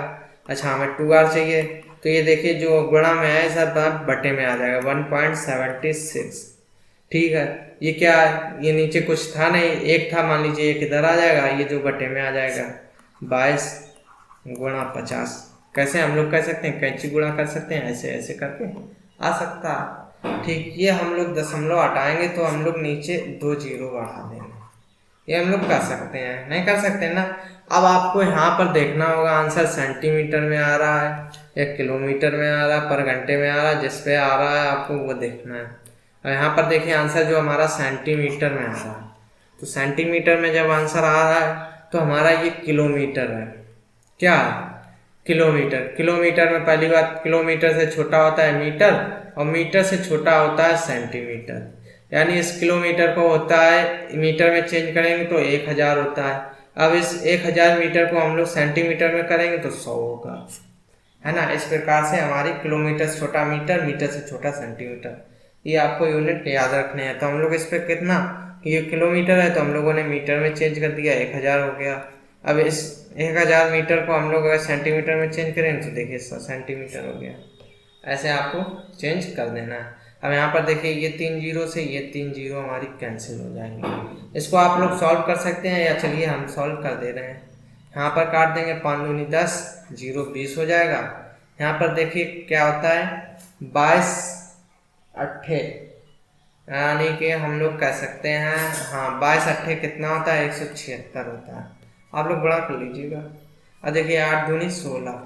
अच्छा, हमें 2r चाहिए, तो ये देखिए जो गुणा में है सब बटे में आ जाएगा, 1.76। ठीक है, ये क्या है, ये नीचे कुछ था नहीं, एक था, मान लीजिए एक इधर आ जाएगा, ये जो बटे में आ जाएगा 22 गुणा 50। कैसे हम लोग कह सकते हैं, कैंची गुणा कर सकते हैं, ऐसे ऐसे करके आ सकता है। ठीक, ये हम लोग दशमलव हटाएंगे तो हम लोग नीचे 2 जीरो बढ़ा देंगे, ये हम लोग कर सकते हैं, नहीं कर सकते ना। अब आपको यहाँ पर देखना होगा आंसर सेंटीमीटर में आ रहा है या किलोमीटर में आ रहा है, पर घंटे में आ रहा है, जिस पे आ रहा है आपको वो देखना है। और यहाँ पर देखिए आंसर जो हमारा सेंटीमीटर में आ रहा है, तो सेंटीमीटर में जब आंसर आ रहा है तो हमारा ये किलोमीटर है, क्या है, किलोमीटर। किलोमीटर में पहली बात, किलोमीटर से छोटा होता है मीटर, और मीटर से छोटा होता है सेंटीमीटर, यानी इस किलोमीटर को होता है मीटर में चेंज करेंगे तो 1000 होता है। अब इस 1000 मीटर को हम लोग सेंटीमीटर में करेंगे तो 100 होगा, है ना। इस प्रकार से हमारी किलोमीटर से छोटा मीटर, मीटर से छोटा सेंटीमीटर, ये आपको यूनिट याद रखने हैं। तो हम लोग इस पर कितना, ये किलोमीटर है तो हम लोगों ने मीटर में चेंज कर दिया, 1000 हो गया। अब इस 1000 मीटर को हम लोग अगर सेंटीमीटर में चेंज करें तो देखिए 100 सेंटीमीटर हो गया। ऐसे आपको चेंज कर देना है। अब यहाँ पर देखिए ये 3 जीरो से ये 3 जीरो हमारी कैंसिल हो जाएंगे। इसको आप लोग सॉल्व कर सकते हैं, या चलिए हम सॉल्व कर दे रहे हैं। यहाँ पर काट देंगे, 5 दूनी 10, 0 20 हो जाएगा। यहाँ पर देखिए क्या होता है, 22 अट्ठे, यानी कि हम लोग कह सकते हैं, हाँ 22 अट्ठे कितना होता है, 176 होता है। आप लोग बड़ा कर लीजिएगा। और देखिए 8 दूनी 16,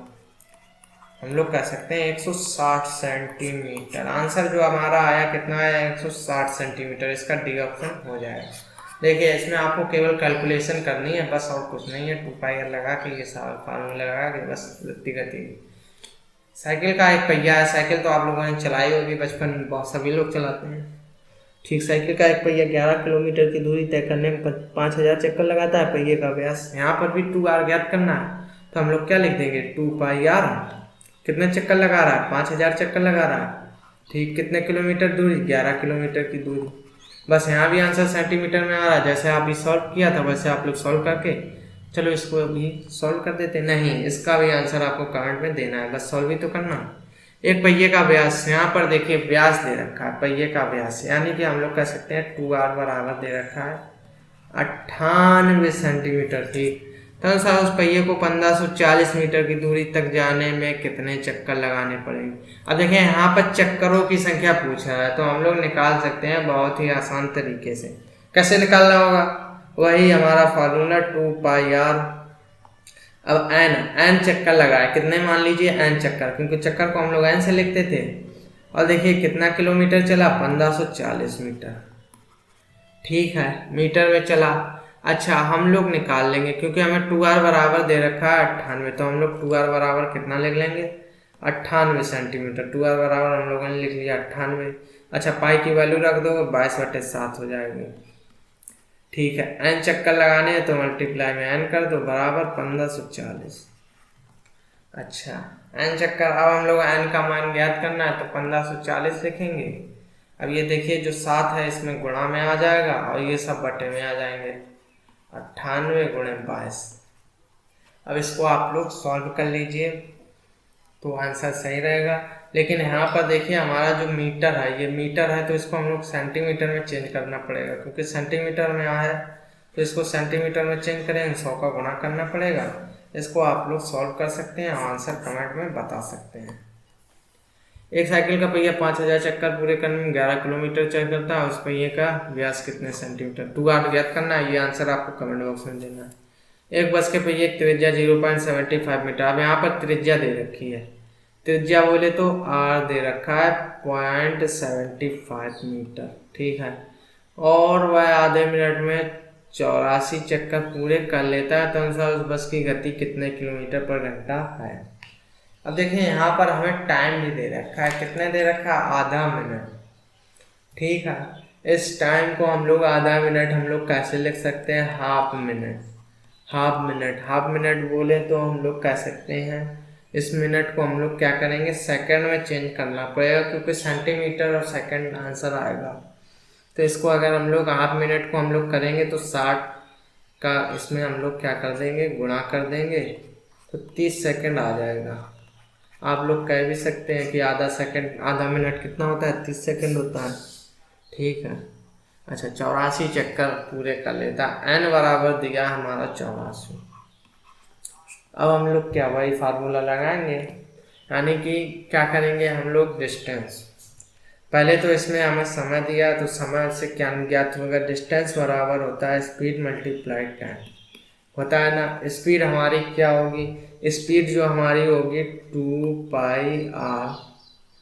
हम लोग कह सकते हैं 160 सेंटीमीटर। आंसर जो हमारा आया कितना आया, 160 सेंटीमीटर। इसका डी ऑप्शन हो जाएगा। देखिए इसमें आपको केवल कैलकुलेशन करनी है बस, और कुछ नहीं है। 2 पाई लगा के ये सारा फार्मूला लगा के बस गति। साइकिल का एक पहिया है। साइकिल तो आप लोगों ने चलाई होगी बचपन में, बहुत सभी लोग चलाते हैं। ठीक, साइकिल का एक पहिया 11 किलोमीटर की दूरी तय करने में 5000 चक्कर लगाता है। पहिए का व्यास यहाँ पर भी 2r ज्ञात करना है, तो हम लोग क्या लिख देंगे, 2 पाई r। कितने चक्कर लगा रहा है, 5000 चक्कर लगा रहा है। ठीक, कितने किलोमीटर दूरी, 11 किलोमीटर की दूरी। बस यहाँ भी आंसर सेंटीमीटर में आ रहा है। जैसे आप ये सॉल्व किया था वैसे आप लोग सॉल्व करके, चलो इसको अभी सॉल्व कर देते। नहीं, इसका भी आंसर आपको कमेंट में देना है, बस सॉल्व ही तो करना। एक पहिए का व्यास, यहाँ पर देखिए व्यास दे रखा है, पहिए का व्यास, यानी कि हम लोग कह सकते हैं 2r बराबर दे रखा है 98 सेंटीमीटर। ठीक, तो उस पहिए को 1540 मीटर की दूरी तक जाने में कितने चक्कर लगाने पड़ेंगे। अब देखें यहाँ पर चक्करों की संख्या पूछ रहा है, तो हम लोग निकाल सकते हैं बहुत ही आसान तरीके से। कैसे निकालना होगा, वही हमारा फार्मूला 2 पाई r। अब n चक्कर लगाए, कितने मान लीजिए n चक्कर, क्योंकि चक्कर को हम लोग n से लिखते थे। और देखिए कितना किलोमीटर चला, 1540 मीटर। ठीक है, मीटर में चला। अच्छा, हम लोग निकाल लेंगे क्योंकि हमें 2r बराबर दे रखा है 98, तो हम लोग 2r बराबर कितना लिख लेंगे, 98 सेंटीमीटर। 2r बराबर हम लोगों ने लिख लिया 98। अच्छा, पाई की वैल्यू रख दो, 22/7 हो जाएगी। ठीक है, n चक्कर लगाने हैं तो मल्टीप्लाई में n कर दो, बराबर 1540। अच्छा, n चक्कर, अब हम लोग n का मान ज्ञात करना है तो 1540 लिखेंगे। अब ये देखिए जो 7 है इसमें गुणा में आ जाएगा और ये सब बटे में आ जाएंगे, 98 गुणे 22। अब इसको आप लोग सॉल्व कर लीजिए तो आंसर सही रहेगा। लेकिन यहाँ पर देखिए हमारा जो मीटर है, ये मीटर है, तो इसको हम लोग सेंटीमीटर में चेंज करना पड़ेगा, क्योंकि सेंटीमीटर में आया है तो इसको सेंटीमीटर में चेंज करेंगे, 100 का गुणा करना पड़ेगा। इसको आप लोग सॉल्व कर सकते हैं, आंसर कमेंट में बता सकते हैं। एक साइकिल का पहिया 5000 चक्कर पूरे करने में 11 किलोमीटर चल करता है, उस पहिए का व्यास कितने सेंटीमीटर, 2r ज्ञात करना है। ये आंसर आपको कमेंट बॉक्स में देना है। एक बस के पहिए की त्रिज्या 0.75 मीटर। अब यहाँ पर त्रिज्या दे रखी है, त्रिज्या बोले तो r दे रखा है 0.75 मीटर। ठीक है, और वह आधे मिनट में 84 चक्कर पूरे कर लेता है, तो अनुसार उस बस की गति कितने किलोमीटर पर घंटा है। अब देखिए यहाँ पर हमें टाइम भी दे रखा है, कितने दे रखा है, आधा मिनट। ठीक है, इस टाइम को हम लोग आधा मिनट हम लोग कैसे लिख सकते हैं, हाफ मिनट। हाफ मिनट बोले तो हम लोग कह सकते हैं, इस मिनट को हम लोग क्या करेंगे, सेकंड में चेंज करना पड़ेगा, क्योंकि सेंटीमीटर और सेकंड आंसर आएगा। तो इसको अगर हम लोग हाफ मिनट को हम लोग करेंगे तो 60 का इसमें हम लोग क्या कर देंगे, गुणा कर देंगे, तो 30 सेकंड आ जाएगा। आप लोग कह भी सकते हैं कि आधा मिनट कितना होता है, 30 सेकंड होता है। ठीक है, अच्छा 84 चक्कर पूरे कर लेता, n बराबर दिया हमारा 84। अब हम लोग क्या, वही फार्मूला लगाएंगे, यानी कि क्या करेंगे हम लोग, डिस्टेंस। पहले तो इसमें हमें समय दिया, तो समय से क्या ज्ञात होगा, डिस्टेंस बराबर होता है स्पीड मल्टीप्लाइड टाइम, होता है ना। स्पीड हमारी क्या होगी, स्पीड जो हमारी होगी 2 पाई r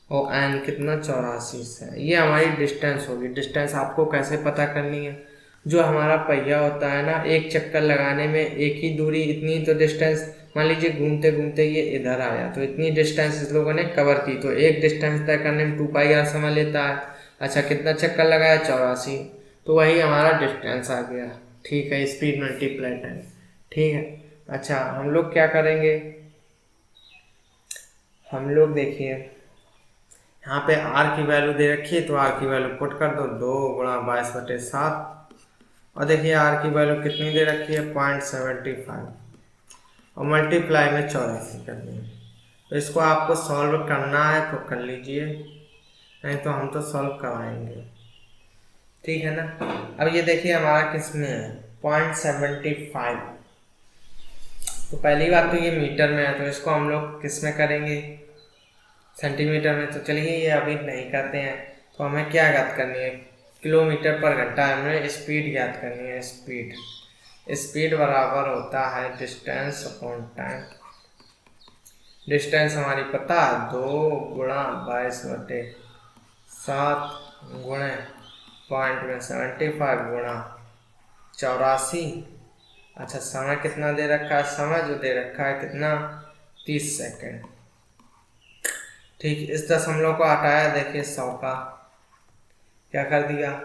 और n कितना 84 है, ये हमारी डिस्टेंस होगी। डिस्टेंस आपको कैसे पता करनी है, जो हमारा पहिया होता है ना, एक चक्कर लगाने में एक ही दूरी, इतनी तो डिस्टेंस, मान लीजिए घूमते घूमते ये इधर आया तो इतनी डिस्टेंस इस लोगों ने कवर की, तो एक डिस्टेंस तय करने में 2 पाई r समय लेता है। अच्छा, कितना चक्कर लगाया, 84, तो वही हमारा डिस्टेंस आ गया। ठीक है, स्पीड मल्टीप्लाई टाइम। ठीक है, अच्छा हम लोग क्या करेंगे, हम लोग देखिए यहाँ पे r की वैल्यू दे रखी है, तो r की वैल्यू पुट कर दो, 2 गुणा 22/7। और देखिए r की वैल्यू कितनी दे रखी है, 0.75, और मल्टीप्लाई में 84 करनी है। तो इसको आपको सॉल्व करना है तो कर लीजिए, नहीं तो हम तो सॉल्व कराएंगे। ठीक है ना। अब ये देखिए हमारा किस में है, 0.75। तो पहली बात तो ये मीटर में है, तो इसको हम लोग किस में करेंगे, सेंटीमीटर में। तो चलिए ये अभी नहीं करते हैं, तो हमें क्या ज्ञात करनी है, किलोमीटर पर घंटा, हमें स्पीड ज्ञात करनी है। स्पीड बराबर होता है डिस्टेंस अपॉन टाइम। डिस्टेंस हमारी पता है 2 गुणा 22/7 गुणे पॉइंट में 75 गुणा 84। अच्छा समय कितना दे रखा है, समय जो दे रखा है कितना 30 सेकेंड। ठीक, इस दशमलव को हटाया, देखिए 100 का क्या कर दिया,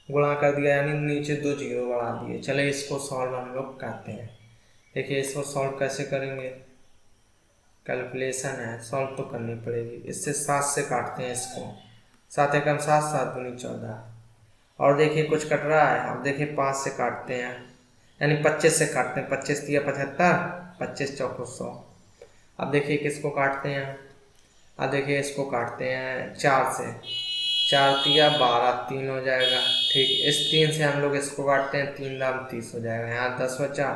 गुणा कर दिया, यानी नीचे 2 जीरो बढ़ा दिए। चले इसको सॉल्व हम लोग करते हैं। देखिए इसको सॉल्व कैसे करेंगे, कैलकुलेशन है, सॉल्व तो करनी पड़ेगी। इससे 7 से काटते हैं इसको, 7 एकम 7, 7 दूनी 14। और देखिए कुछ कट रहा है, अब देखिए 5 से काटते हैं, यानी 25 से काटते हैं। 25 दिया 75, 25 चौको 100। अब देखिए किसको काटते हैं, अब देखिए इसको काटते हैं 4 से, 4 दिया 12, 3 हो जाएगा। ठीक, इस 3 से हम लोग इसको काटते हैं, 3 दाम 30 हो जाएगा, यहाँ 10 बचा।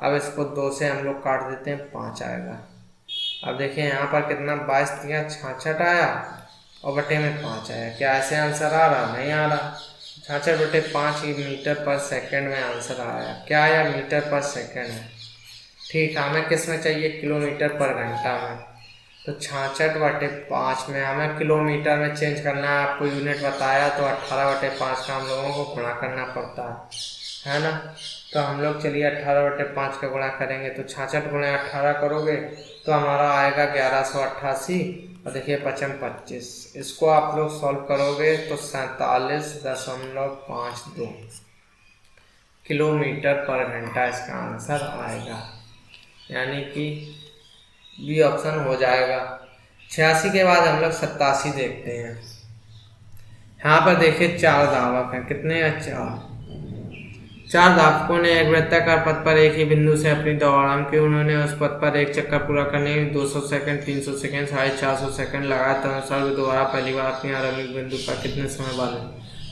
अब इसको 2 से हम लोग काट देते हैं, 5 आएगा। अब देखिए यहाँ पर कितना 22 दिया 66 आया और बटे में 5 आया। क्या ऐसे आंसर आ रहा, नहीं आ रहा। 66/5 ही मीटर पर सेकंड में आंसर आया। क्या आया, मीटर पर सेकंड है। ठीक, हमें किस में चाहिए, किलोमीटर पर घंटा में। तो 66/5 में हमें किलोमीटर में चेंज करना है। आपको यूनिट बताया तो 18/5 का हम लोगों को गुणा करना पड़ता है ना। तो हम लोग चलिए 18/5 का गुणा करेंगे, तो 66 गुणा 18 करोगे तो हमारा आएगा 1188। और देखिए 5 25, इसको आप लोग सॉल्व करोगे तो 47.52 किलोमीटर पर घंटा इसका आंसर आएगा, यानी कि बी ऑप्शन हो जाएगा। 86 के बाद हम लोग 87 देखते हैं। यहाँ पर देखिए 4 दावक हैं, कितने हैं, 4 दावकों ने एक वृत्ताकार पथ पर एक ही बिंदु से अपनी दौड़ आरंभ की। उन्होंने उस पथ पर एक चक्कर पूरा करने में 200 सेकंड, 300 सेकंड, 450 सेकंड लगाया। तदनुसार वे दोबारा पहली बार अपनी आरंभिक बिंदु पर कितने समय बाद।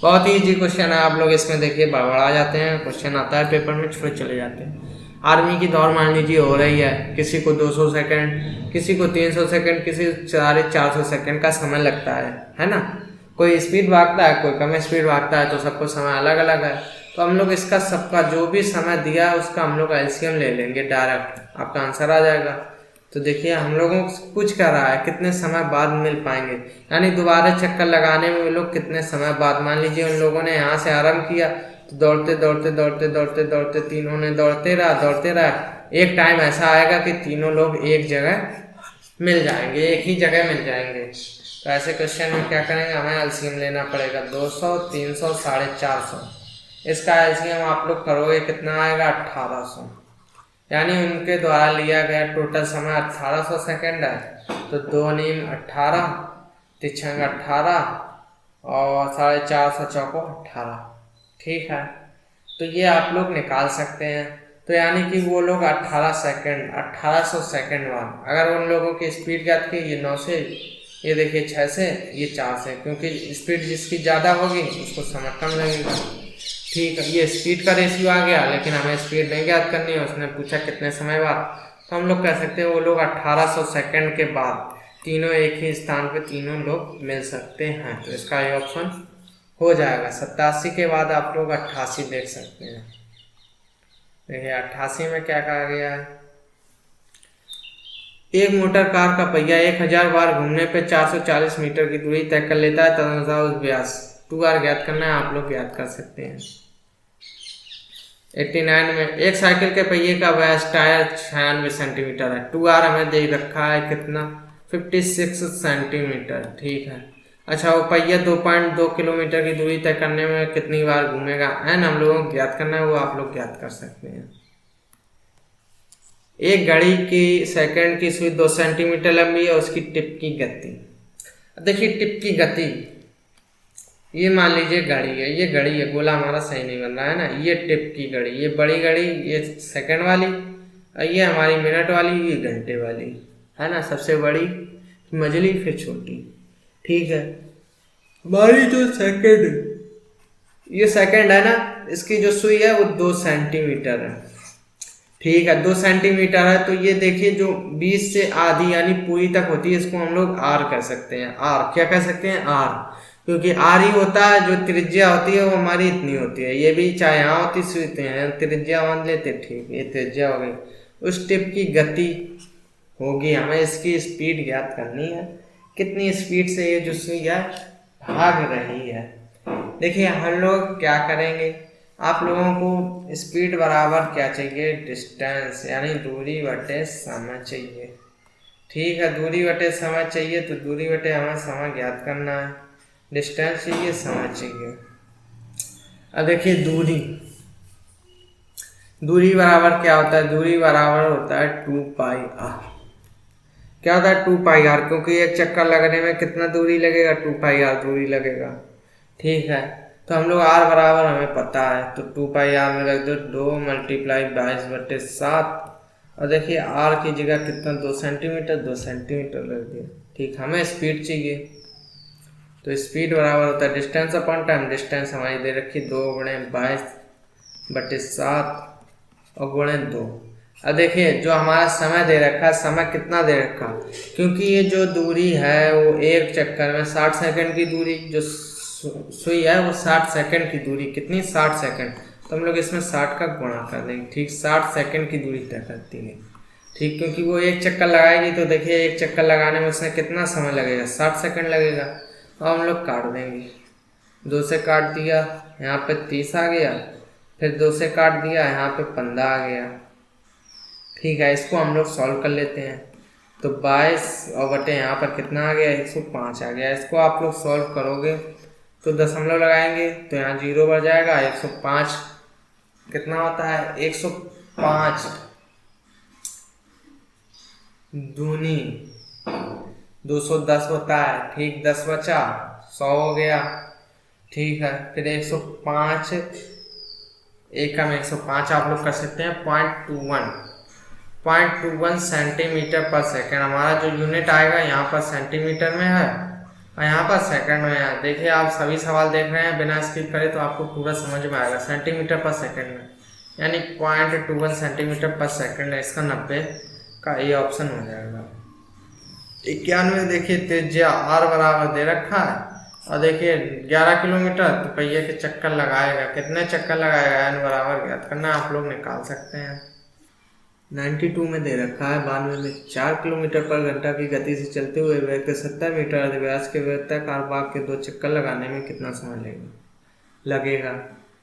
बहुत ही इजी क्वेश्चन है, आप लोग इसमें देखिए बढ़ा जाते हैं, क्वेश्चन आता है पेपर में, छोड़े चले जाते हैं। आर्मी की दौड़ मान लीजिए हो रही है, किसी को 200 सेकंड, किसी को 300 सेकंड, किसी 450 सेकंड का समय लगता है ना। कोई स्पीड भागता है, कोई कम स्पीड भागता है, तो सबको समय अलग अलग है। तो हम लोग इसका सबका जो भी समय दिया है उसका हम लोग एलसीएम ले लेंगे, डायरेक्ट आपका आंसर आ जाएगा। तो देखिए हम लोगों को पूछ कर रहा है कितने समय बाद मिल पाएंगे, यानी दोबारा चक्कर लगाने में वो लोग कितने समय बाद। मान लीजिए उन लोगों ने यहाँ से आरंभ किया, तो दौड़ते दौड़ते दौड़ते दौड़ते दौड़ते तीनों ने दौड़ते रहा, एक टाइम ऐसा आएगा कि तीनों लोग एक जगह मिल जाएंगे, एक ही जगह मिल जाएंगे। तो ऐसे क्वेश्चन में क्या करेंगे, हमें एलसीएम लेना पड़ेगा 200, 300, 450। इसका एलसीएम आप लोग करोगे कितना आएगा, 1800, यानी उनके द्वारा लिया गया टोटल समय 1800 सेकंड है। तो 2 नीम 18, 3 18 और 450 चौको 18। ठीक है, तो ये आप लोग निकाल सकते हैं। तो यानी कि वो लोग 1800 सेकंड बाद, अगर उन लोगों की स्पीड ज्ञात की, ये 9 से, ये देखिए 6 से, ये 4 से, क्योंकि स्पीड जिसकी ज़्यादा होगी उसको समय कम लगेगा। ठीक है, ये स्पीड का रेशियो आ गया, लेकिन हमें स्पीड नहीं ज्ञात करनी है, उसने पूछा कितने समय बाद। तो हम लोग कह सकते हैं वो लोग 1800 सेकंड के बाद तीनों एक ही स्थान पे तीनों लोग मिल सकते हैं। तो इसका ये ऑप्शन हो जाएगा। 87 के बाद आप लोग 88 देख सकते हैं। देखिए 88 में क्या कहा गया है, एक मोटर कार का पहिया 1000 बार घूमने पे 440 मीटर की दूरी तय कर लेता है। तदनुसार उस व्यास 2r ज्ञात करना है, आप लोग ज्ञात कर सकते हैं। 89 में एक साइकिल के पहिए का व्यास टायर 96 सेंटीमीटर है। 2r हमें दे रखा है कितना, 56 सेंटीमीटर। ठीक है, अच्छा वो पहिया 2.2 किलोमीटर की दूरी तय करने में कितनी बार घूमेगा, एन हम लोगों को ज्ञात करना है, वो आप लोग ज्ञात कर सकते हैं। एक घड़ी की सेकंड की सुई 2 सेंटीमीटर लंबी है, उसकी टिप की गति। देखिए टिप की गति, ये मान लीजिए घड़ी है, ये घड़ी है, गोला हमारा सही नहीं बन रहा है ना। ये टिप की घड़ी, ये बड़ी घड़ी, ये सेकंड वाली, और ये हमारी मिनट वाली, ये घंटे वाली है ना। सबसे बड़ी मझली, फिर छोटी। ठीक है, हमारी जो सेकंड, ये सेकंड है ना, इसकी जो सुई है वो 2 सेंटीमीटर है। ठीक है, 2 सेंटीमीटर है, तो ये देखिए जो 20 से आधी यानी पूरी तक होती है, इसको हम लोग आर कह सकते हैं। आर क्या कह सकते हैं, आर, क्योंकि आर ही होता है, जो त्रिज्या होती है वो हमारी इतनी होती है। ये भी चाहे यहाँ होती सुई हैं, त्रिज्या मान लेते। ठीक, ये त्रिज्या हो गई। उस टिप की गति होगी। हमें इसकी स्पीड ज्ञात करनी है, कितनी स्पीड से ये जो सुई है भाग रही है। देखिए हम लोग क्या करेंगे, आप लोगों को स्पीड बराबर क्या चाहिए, डिस्टेंस यानी दूरी बटे समय चाहिए। ठीक है, दूरी बटे समय चाहिए तो दूरी बटे हमें समय ज्ञात करना है। डिस्टेंस चाहिए, समय चाहिए। अब देखिए दूरी बराबर क्या होता है, दूरी बराबर होता है 2πr। क्या होता है 2πr, क्योंकि एक चक्कर लगने में कितना दूरी लगेगा, 2πr दूरी लगेगा। ठीक है, तो हम लोग r बराबर हमें पता है, तो 2πr में रख दो 2 × 22/7। और देखिए r की जगह कितना 2 सेंटीमीटर, 2 सेंटीमीटर रख दिया। ठीक, हमें स्पीड चाहिए, तो स्पीड बराबर होता है डिस्टेंस अपॉन टाइम। डिस्टेंस हमारी दे रखी 2 × 22/7 और गुणे 2। अब देखिए जो हमारा समय दे रखा है, समय कितना दे रखा, क्योंकि ये जो दूरी है वो एक चक्कर में 60 सेकंड की दूरी, जो सुई है वो 60 सेकंड की दूरी, कितनी 60 सेकंड, तो हम लोग इसमें 60 का गुणा कर देंगे। ठीक, 60 सेकंड की दूरी तय करती है। ठीक, क्योंकि वो एक चक्कर लगाएगी तो देखिए एक चक्कर लगाने में उसमें कितना समय लगेगा, 60 सेकंड लगेगा। अब हम लोग काट देंगे, 2 से काट दिया, यहाँ पे 30 आ गया, फिर 2 से काट दिया, यहाँ पे 15 आ गया। ठीक है, इसको हम लोग सॉल्व कर लेते हैं, तो 22 और बटे यहाँ पर कितना आ गया, 105 आ गया। इसको आप लोग सॉल्व करोगे तो दशमलव लगाएंगे तो यहाँ 0 बढ़ जाएगा, 105 कितना होता है, 105 दूनी 210 होता है। ठीक, 10 बचा, 100 हो गया। ठीक है, फिर 105 एक का में 105 आप लोग कर सकते हैं 0.21 सेंटीमीटर पर सेकंड। हमारा जो यूनिट आएगा यहाँ पर सेंटीमीटर में है और यहाँ पर सेकंड में है। देखिए आप सभी सवाल देख रहे हैं, बिना स्किप करे तो आपको पूरा समझ में आएगा। सेंटीमीटर पर सेकंड में यानी 0.21 सेंटीमीटर पर सेकंड है, इसका 90 का ये ऑप्शन हो जाएगा। 91 देखिए त्रिज्या r बराबर दे रखा है और देखिए 11 किलोमीटर, तो पहिए के चक्कर लगाएगा, कितने चक्कर लगाएगा n बराबर ज्ञात करना, आप लोग निकाल सकते हैं। 92 में दे रखा है 92 में 4 किलोमीटर पर घंटा की गति से चलते हुए व्यक्ति 70 मीटर अर्धव्यास के वृत्ताकार बाग के 2 चक्कर लगाने में कितना समय लगेगा।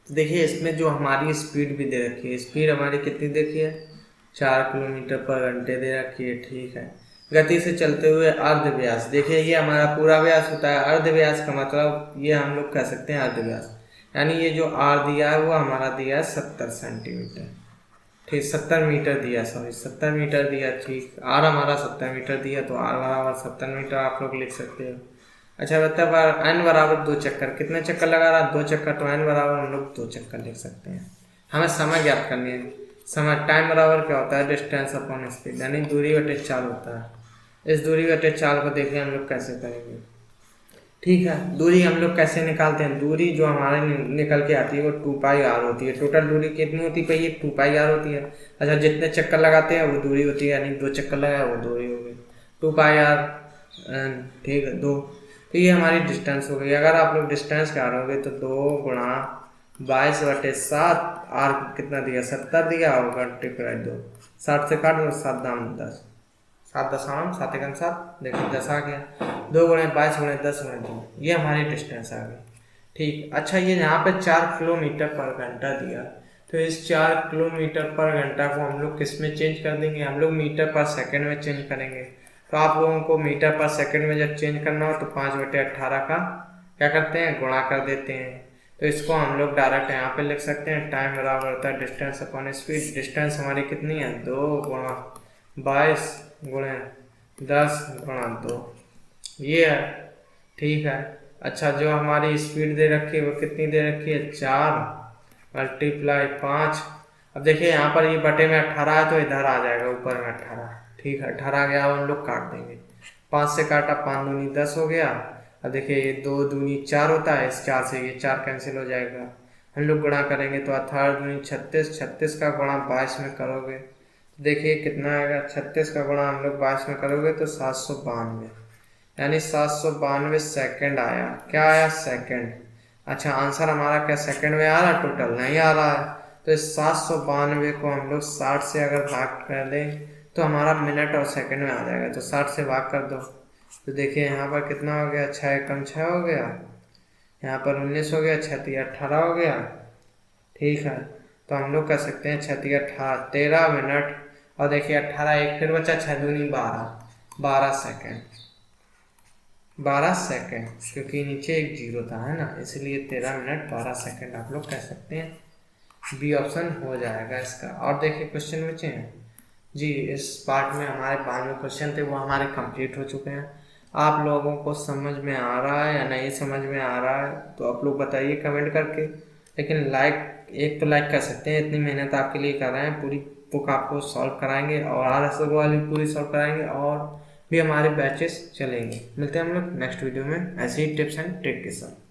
तो देखिए इसमें जो हमारी स्पीड भी दे रखी है, स्पीड हमारी कितनी देखिए 4 किलोमीटर पर घंटे दे रखी है। ठीक है, गति से चलते हुए अर्धव्यास, देखिए ये हमारा पूरा व्यास होता है, अर्धव्यास का मतलब ये हम लोग कह सकते हैं अर्धव्यास, यानी ये जो r दिया है वो हमारा दिया है 70 सेंटीमीटर। ठीक, 70 मीटर दिया, 70 मीटर दिया। ठीक, r हमारा 70 मीटर दिया, तो r बराबर 70 मीटर आप लोग लिख सकते हो। अच्छा बता बार n बराबर 2 चक्कर, कितने चक्कर लगा रहा, 2 चक्कर, तो n बराबर हम लोग 2 चक्कर लिख सकते हैं। हमें समय ज्ञात करनी है, समय टाइम बराबर क्या होता है, डिस्टेंस अपॉन स्पीड, यानी दूरी बटे चाल होता है। इस दूरी बटे चाल को देखिए हम लोग कैसे करेंगे। ठीक है, दूरी हम लोग कैसे निकालते हैं, दूरी जो हमारे निकल के आती है वो 2πr होती है। टोटल दूरी कितनी होती है, 2πr होती है। अच्छा, जितने चक्कर लगाते हैं वो दूरी होती है, यानी 2 चक्कर लगाए वो दूरी हो गई 2πr। ठीक है, 2, तो ये हमारी डिस्टेंस हो गई। अगर आप लोग डिस्टेंस करोगे तो 2 × 22/7, r कितना दिया 70 दिया होगा, × 2, 60 से काट दो, 7 दाम 10, 7 दशमलव 7 एकम 7, देखिए 10 आ गया, 2 × 22 × 10 × 2, ये हमारी डिस्टेंस आ गई। ठीक, अच्छा ये यहाँ पे 4 किलोमीटर पर घंटा दिया, तो इस 4 किलोमीटर पर घंटा को हम लोग किस में चेंज कर देंगे, हम लोग मीटर पर सेकंड में चेंज करेंगे। तो आप लोगों को मीटर पर सेकंड में जब चेंज करना हो तो 5/18 का क्या करते हैं, गुणा कर देते हैं। तो इसको हम लोग डायरेक्ट यहाँ पे लिख सकते हैं, टाइम बराबर होता है डिस्टेंस अपॉन स्पीड। डिस्टेंस हमारी कितनी है, 2 × 22 × 10 × 2, ये है। ठीक है, अच्छा जो हमारी स्पीड दे रखी है वो कितनी दे रखी है, 4 × 5। अब देखिए यहाँ पर ये बटे में 18 है तो इधर आ जाएगा ऊपर में 18। ठीक है, 18 गया, अब हम लोग काट देंगे, 5 से काटा, 5 दूनी 10 हो गया। अब देखिए ये 2 दूनी 4 होता है, इस 4 से ये 4 कैंसिल हो जाएगा। हम लोग गुणा करेंगे तो 18 दूनी 36, 36 का गुणा 22 में करोगे देखिए कितना आएगा, 36 का गुणा हम लोग 22 में करोगे तो 792, यानी 792 सेकंड आया। क्या आया, सेकंड। अच्छा आंसर हमारा क्या सेकंड में आ रहा है, टोटल नहीं आ रहा है। तो इस 792 को हम लोग 60 से अगर भाग कर दें तो हमारा मिनट और सेकंड में आ जाएगा। तो 60 से भाग कर दो तो देखिए यहाँ पर कितना हो गया, 6 एकम 6 हो गया, यहाँ पर 19 हो गया, 6 तिया 18 हो गया। ठीक है, तो हम लोग कर सकते हैं 6 तिया 18 13 मिनट, और देखिए 18 एक फिर बचा, 6 दूनी 12 सेकेंड, 12 सेकेंड, क्योंकि नीचे एक जीरो था है ना, इसलिए 13 मिनट 12 सेकेंड आप लोग कह सकते हैं। बी ऑप्शन हो जाएगा इसका। और देखिए क्वेश्चन बचे हैं जी, इस पार्ट में हमारे 92 क्वेश्चन थे वो हमारे कंप्लीट हो चुके हैं। आप लोगों को समझ में आ रहा है या नहीं समझ में आ रहा है तो आप लोग बताइए कमेंट करके। लेकिन लाइक, एक तो लाइक कर सकते हैं, इतनी मेहनत आपके लिए कर रहे हैं, पूरी बुक आपको सॉल्व कराएंगे और RSO वाली पूरी सॉल्व कराएंगे, और भी हमारे बैचेस चलेंगे। मिलते हैं हम लोग नेक्स्ट वीडियो में ऐसे ही टिप्स एंड ट्रिक के साथ।